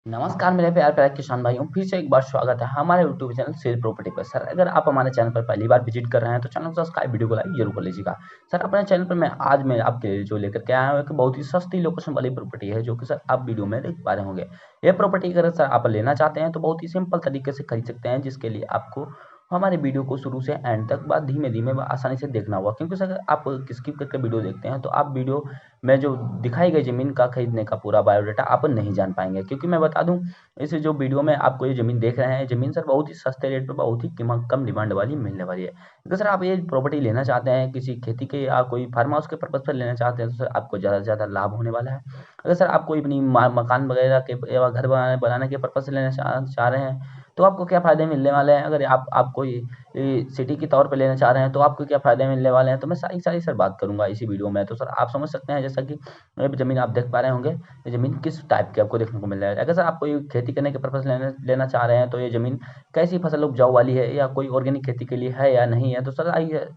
नमस्कार मेरे प्यारे प्यारे किसान भाइयों, फिर से एक बार स्वागत है हमारे यूट्यूब चैनल सेल प्रॉपर्टी पर। सर अगर आप हमारे चैनल पर पहली बार विजिट कर रहे हैं तो चैनल को सब्सक्राइब, वीडियो को लाइक जरूर कर लीजिएगा। सर अपने चैनल पर मैं आज आपके लिए जो लेकर के आया हूँ एक बहुत ही सस्ती लोकेशन वाली प्रॉपर्टी है, जो कि सर आप वीडियो में देख पा रहे होंगे। ये प्रॉपर्टी अगर सर आप लेना चाहते हैं तो बहुत ही सिंपल तरीके से खरीद सकते हैं, जिसके लिए आपको हमारे वीडियो को शुरू से एंड तक बात धीमे धीमे व आसानी से देखना होगा। क्योंकि सर आप स्किप करके वीडियो देखते हैं तो आप वीडियो में जो दिखाई गई जमीन का खरीदने का पूरा बायोडाटा आप नहीं जान पाएंगे। क्योंकि मैं बता दूं, इस जो वीडियो में आपको ये ज़मीन देख रहे हैं, ज़मीन सर बहुत ही सस्ते रेट पे बहुत ही कम डिमांड वाली मिलने वाली है। अगर सर आप ये प्रॉपर्टी लेना चाहते हैं किसी खेती के या कोई फार्म हाउस के पर्पज़ पर लेना चाहते हैं तो सर आपको ज़्यादा से ज़्यादा लाभ होने वाला है। अगर सर आप कोई अपनी मकान वगैरह के या घर बनाने बनाने के पर्पज़ से लेना चाह रहे हैं तो आपको क्या फ़ायदे मिलने वाले हैं। अगर आप कोई सिटी के तौर पे लेना चाह रहे हैं तो आपको क्या फ़ायदे मिलने वाले हैं, तो मैं सारी सारी सर बात करूंगा इसी वीडियो में। तो सर आप समझ सकते हैं, जैसा कि ज़मीन आप देख पा रहे होंगे, ये ज़मीन किस टाइप की आपको देखने को मिल रहा है। अगर सर आप कोई खेती करने के पर्पज़ लेना लेना चाह रहे हैं तो ये ज़मीन कैसी फसल उपजाऊ वाली है या कोई ऑर्गेनिक खेती के लिए है या नहीं है, तो सर आइए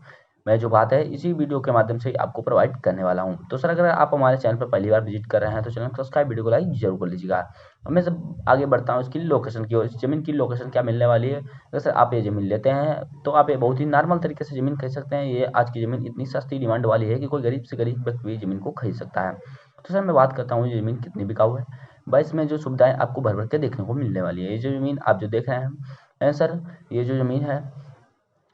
मैं जो बात है इसी वीडियो के माध्यम से आपको प्रोवाइड करने वाला हूँ। तो सर अगर आप हमारे चैनल पर पहली बार विजिट कर रहे हैं तो चैनल को सब्सक्राइब, वीडियो को लाइक जरूर कर लीजिएगा। अब मैं सब आगे बढ़ता हूँ इसकी लोकेशन की ओर। इस ज़मीन की लोकेशन क्या मिलने वाली है, अगर सर आप ये ज़मीन लेते हैं तो आप ये बहुत ही नॉर्मल तरीके से ज़मीन खरीद सकते हैं। ये आज की ज़मीन इतनी सस्ती डिमांड वाली है कि कोई गरीब से गरीब व्यक्ति भी ज़मीन को खरीद सकता है। तो सर मैं बात करता हूँ ये ज़मीन कितनी बिकाऊ है। भाई इसमें जो सुविधाएं आपको भर भर के देखने को मिलने वाली है। ये जो ज़मीन आप जो देख रहे हैं सर, ये जो ज़मीन है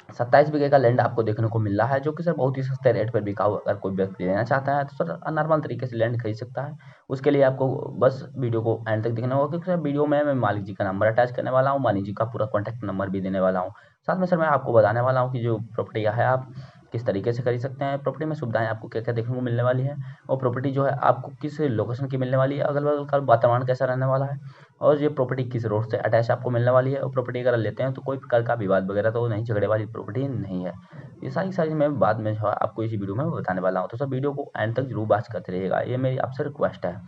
27 बीघे का लैंड आपको देखने को मिल रहा है, जो कि सर बहुत ही सस्ते रेट पर बिकाऊ अगर कोई व्यक्ति लेना चाहता है तो सर नॉर्मल तरीके से लैंड खरीद सकता है। उसके लिए आपको बस वीडियो को एंड तक देखना होगा, क्योंकि सर वीडियो में मैं मालिक जी का नंबर अटैच करने वाला हूँ, मालिक जी का पूरा कॉन्टैक्ट नंबर भी देने वाला हूँ। साथ में सर मैं आपको बताने वाला हूँ कि जो प्रॉपर्टी है आप किस तरीके से खरीद सकते हैं, प्रॉपर्टी में सुविधाएं आपको क्या क्या देखने को मिलने वाली है, और प्रॉपर्टी जो है आपको किस लोकेशन की मिलने वाली है, अगल बगल का वातावरण कैसा रहने वाला है, और ये प्रॉपर्टी किस रोड से अटैच आपको मिलने वाली है। और प्रॉपर्टी अगर लेते हैं तो कोई प्रकार का विवाद वगैरह तो नहीं, झगड़े वाली प्रॉपर्टी नहीं है। ये सारी सारी मैं बाद में जो है आपको इसी वीडियो में बताने वाला हूँ। तो सर वीडियो को एंड तक जरूर वॉच करते रहिएगा, ये मेरी आपसे रिक्वेस्ट है।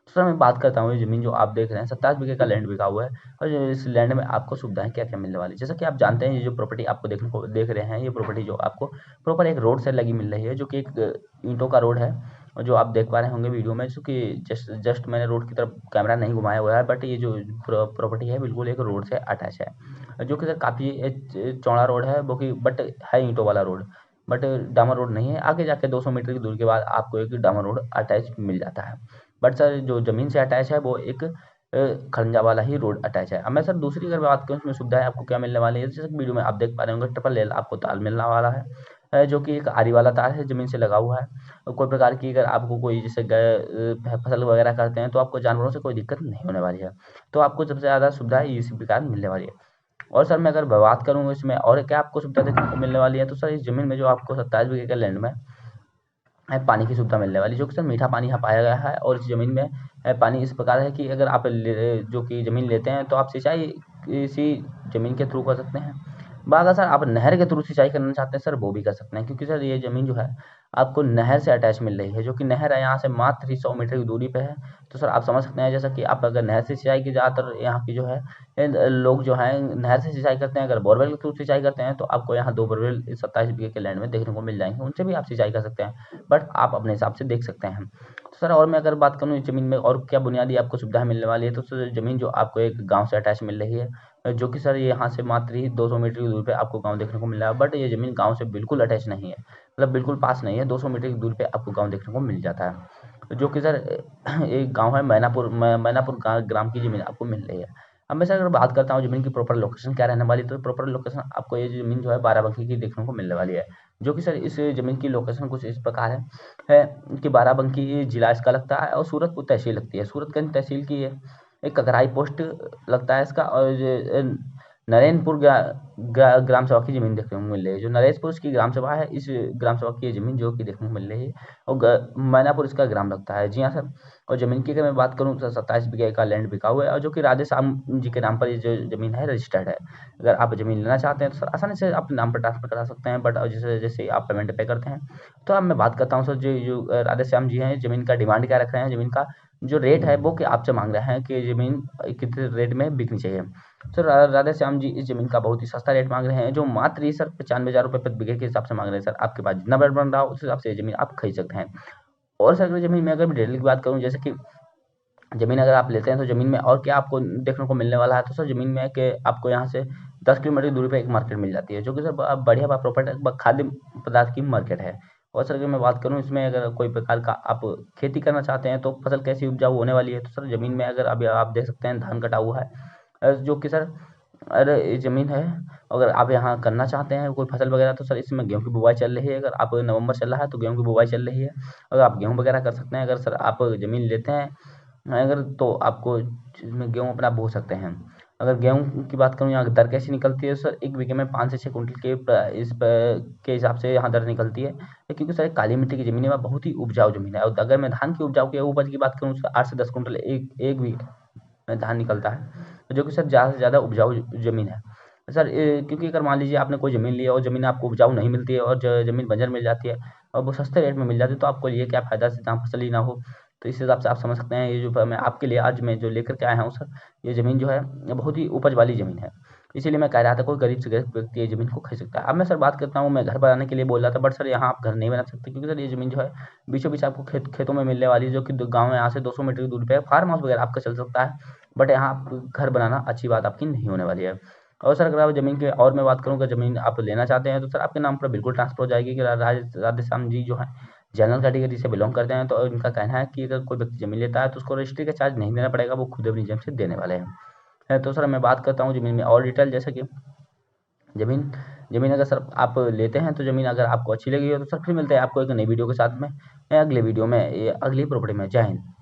तो सर मैं बात करता हूँ, ये जमीन जो आप देख रहे हैं 27 बीघे का लैंड बिका हुआ है, और इस लैंड में आपको सुविधाएं क्या क्या मिलने वाली है। जैसा कि आप जानते हैं, ये जो प्रॉपर्टी आपको देखने को देख रहे हैं, ये प्रॉपर्टी जो आपको प्रॉपर एक रोड से लगी मिल रही है, जो कि एक ईंटों का रोड है। और जो आप देख पा रहे होंगे वीडियो में, चूंकि जस्ट जस्ट मैंने रोड की तरफ कैमरा नहीं घुमाया हुआ है, बट ये जो प्रॉपर्टी है बिल्कुल एक रोड से अटैच है, जो कि सर काफ़ी चौड़ा रोड है, वो कि बट है ईंटों वाला रोड, बट डामर रोड नहीं है। आगे जाके 200 मीटर की दूरी के बाद आपको एक डामर रोड अटैच मिल जाता है। बट सर जो ज़मीन से अटैच है वो एक खड़ंजा वाला ही रोड अटैच है। अब मैं सर दूसरी अगर बात करूँ, इसमें सुविधाएं आपको क्या मिलने वाली है, जैसे कि वीडियो में आप देख पा रहे होंगे ट्रिपल लेल आपको तार मिलने वाला है, जो कि एक आरी वाला तार है, ज़मीन से लगा हुआ है। और कोई प्रकार की अगर आपको कोई जैसे फसल वगैरह करते हैं तो आपको जानवरों से कोई दिक्कत नहीं होने वाली है। तो आपको सबसे ज़्यादा सुविधा इसी प्रकार मिलने वाली है। और सर मैं अगर बात करूँ इसमें और क्या आपको सुविधा देखने को मिलने वाली है, तो सर इस ज़मीन में जो आपको 27 बीघे के लैंड में पानी की सुविधा मिलने वाली, जो कि सर मीठा पानी यहाँ पाया गया है। और इस ज़मीन में पानी इस प्रकार है कि अगर आप जो कि ज़मीन लेते हैं तो आप सिंचाई इसी ज़मीन के थ्रू कर सकते हैं। अगर सर आप नहर के थ्रू सिंचाई करना चाहते हैं सर, वो भी कर सकते हैं, क्योंकि सर ये ज़मीन जो है आपको नहर से अटैच मिल रही है, जो कि नहर है यहाँ से मात्र ही 100 मीटर की दूरी पे है। तो सर आप समझ सकते हैं, जैसा कि आप अगर नहर से सिंचाई की, ज़्यादातर यहाँ की जो है लोग जो हैं नहर से सिंचाई करते हैं। अगर बोरवेल के थ्रू सिंचाई करते हैं तो आपको यहाँ 2 बोरवेल इस 27 बीघे के लैंड में देखने को मिल जाएंगे, उनसे भी आप सिंचाई कर सकते हैं, बट आप अपने हिसाब से देख सकते हैं। तो सर और मैं अगर बात करूँ इस ज़मीन में और क्या बुनियादी आपको सुविधाएं मिलने वाली है, तो सर ज़मीन जो आपको एक गांव से अटैच मिल रही है, जो कि सर ये यहाँ से मात्र ही 200 मीटर की दूरी पे आपको गांव देखने को मिल रहा है। बट ये ज़मीन गांव से बिल्कुल अटैच नहीं है, मतलब बिल्कुल पास नहीं है, 200 मीटर की दूरी पे आपको गांव देखने को मिल जाता है, जो कि सर एक गांव है मैनापुर ग्राम की ज़मीन आपको मिल रही है। अब मैं सर अगर बात करता हूँ ज़मीन की प्रॉपर लोकेशन क्या रहने वाली है, तो प्रॉपर लोकेशन आपको ये ज़मीन जो है बाराबंकी की देखने को मिलने वाली है, जो कि सर इस ज़मीन की लोकेशन कुछ इस प्रकार है कि बाराबंकी जिला इसका लगता है और सूरतपुर तहसील लगती है। सूरतगंज तहसील की ये एक ककराई पोस्ट लगता है इसका। और ये नरेनपुर ग्राम सभा की ज़मीन देखने को मिल रही है, जो नरेशपुर की ग्राम सभा है, इस ग्राम सभा की ये ज़मीन जो कि देखने को मिल रही है। और मैनापुर इसका ग्राम लगता है, जी हाँ सर। और ज़मीन की अगर मैं बात करूँ तो 27 बीघे का लैंड बिका हुआ है, और जो कि राधे श्याम जी के नाम पर ये जो ज़मीन है रजिस्टर्ड है। अगर आप ज़मीन लेना चाहते हैं तो सर आसानी से अपने नाम पर ट्रांसफर करा सकते हैं, बट जैसे जैसे आप पेमेंट पे करते हैं। तो अब मैं बात करता हूँ सर, जो राधे श्याम जी हैं ज़मीन का डिमांड क्या रख रहे हैं, ज़मीन का जो रेट है वो कि आपसे मांग रहे हैं कि ज़मीन कितने रेट में बिकनी चाहिए। सर राधे श्याम जी इस ज़मीन का बहुत ही सस्ता रेट मांग रहे हैं, जो मात्र ही सर 95,000 रुपये प्रति बीघे के हिसाब से मांग रहे हैं। सर आपके पास जितना बजट बन रहा हो उस हिसाब से ये ज़मीन आप खरीद सकते हैं। और सर अगर ज़मीन में अगर मैं डिटेल की बात करूँ, जैसे कि ज़मीन अगर आप लेते हैं तो ज़मीन में और क्या आपको देखने को मिलने वाला है, तो सर ज़मीन में कि आपको यहाँ से 10 किलोमीटर की दूरी पे एक मार्केट मिल जाती है, जो कि सर बढ़िया प्रॉपर्टी खाद्य पदार्थ की मार्केट है। और सर अगर मैं बात करूँ इसमें, अगर कोई प्रकार का आप खेती करना चाहते हैं तो फसल कैसी उपजाऊ होने वाली है, तो सर ज़मीन में अगर अभी आप देख सकते हैं धान कटा हुआ है, जो कि सर अरे ये ज़मीन है, अगर आप यहाँ करना चाहते हैं कोई फसल वगैरह, तो सर इसमें गेहूँ की बुवाई चल रही है। अगर आप नवंबर चल रहा है तो गेहूँ की बुवाई चल रही है, अगर आप गेहूँ वगैरह कर सकते हैं। अगर सर आप ज़मीन लेते हैं अगर, तो आपको इसमें गेहूँ अपना बो सकते हैं। अगर गेहूँ की बात करूँ, यहाँ दर कैसी निकलती है सर, एक बीघे में 5 से 6 कुंटल के हिसाब से यहाँ दर निकलती है, क्योंकि सर काली मिट्टी की ज़मीन है, वह बहुत ही उपजाऊ ज़मीन है। और अगर मैं धान की उपजाऊ की उपज की बात करूँ तो 8 से 10 कुंटल एक बीघे में धान निकलता है, जो कि सर ज़्यादा से ज़्यादा उपजाऊ ज़मीन है। सर क्योंकि अगर मान लीजिए आपने कोई ज़मीन ली है और ज़मीन आपको उपजाऊ नहीं मिलती है और ज़मीन बंजर मिल जाती है और वो सस्ते रेट में मिल जाती है, तो आपको ये क्या फ़ायदा जहाँ फसल ही ना हो। तो इस हिसाब से आप समझ सकते हैं, ये जो मैं आपके लिए आज मैं जो लेकर के आया हूँ सर, ये ज़मीन जो है ये बहुत ही उपज वाली ज़मीन है। इसीलिए मैं कह रहा था कोई गरीब से गरीब व्यक्ति ये ज़मीन को खरीद सकता है। अब मैं सर बात करता हूँ, मैं घर बनाने के लिए बोल रहा था, बट सर यहाँ आप घर नहीं बना सकते, क्योंकि सर ये ज़मीन जो है बीचों बीच आपको खेतों में मिलने वाली है, जो कि गाँव में यहाँ से 200 मीटर की दूरी पे है। फार्म हाउस वगैरह आपका चल सकता है, बट यहाँ आप घर बनाना अच्छी बात आपकी नहीं होने वाली है। और सर अगर आप ज़मीन के और मैं बात करूँ, अगर ज़मीन आप लेना चाहते हैं तो सर आपके नाम पर बिल्कुल ट्रांसफ़र हो जाएगी। कि राधेश्याम जी जो हैं जनरल कैटेगरी से बिलोंग करते हैं, तो इनका कहना है कि अगर कोई व्यक्ति ज़मीन लेता है तो उसको रजिस्ट्री का चार्ज नहीं देना पड़ेगा, वो खुद अपनी जेब से देने वाले हैं। तो सर मैं बात करता हूँ ज़मीन में और डिटेल, जैसे कि ज़मीन ज़मीन अगर सर आप लेते हैं तो ज़मीन अगर आपको अच्छी लगी हो तो सर फिर मिलते हैं आपको एक नई वीडियो के साथ में, अगले वीडियो में, ये अगली प्रॉपर्टी में। जय हिंद।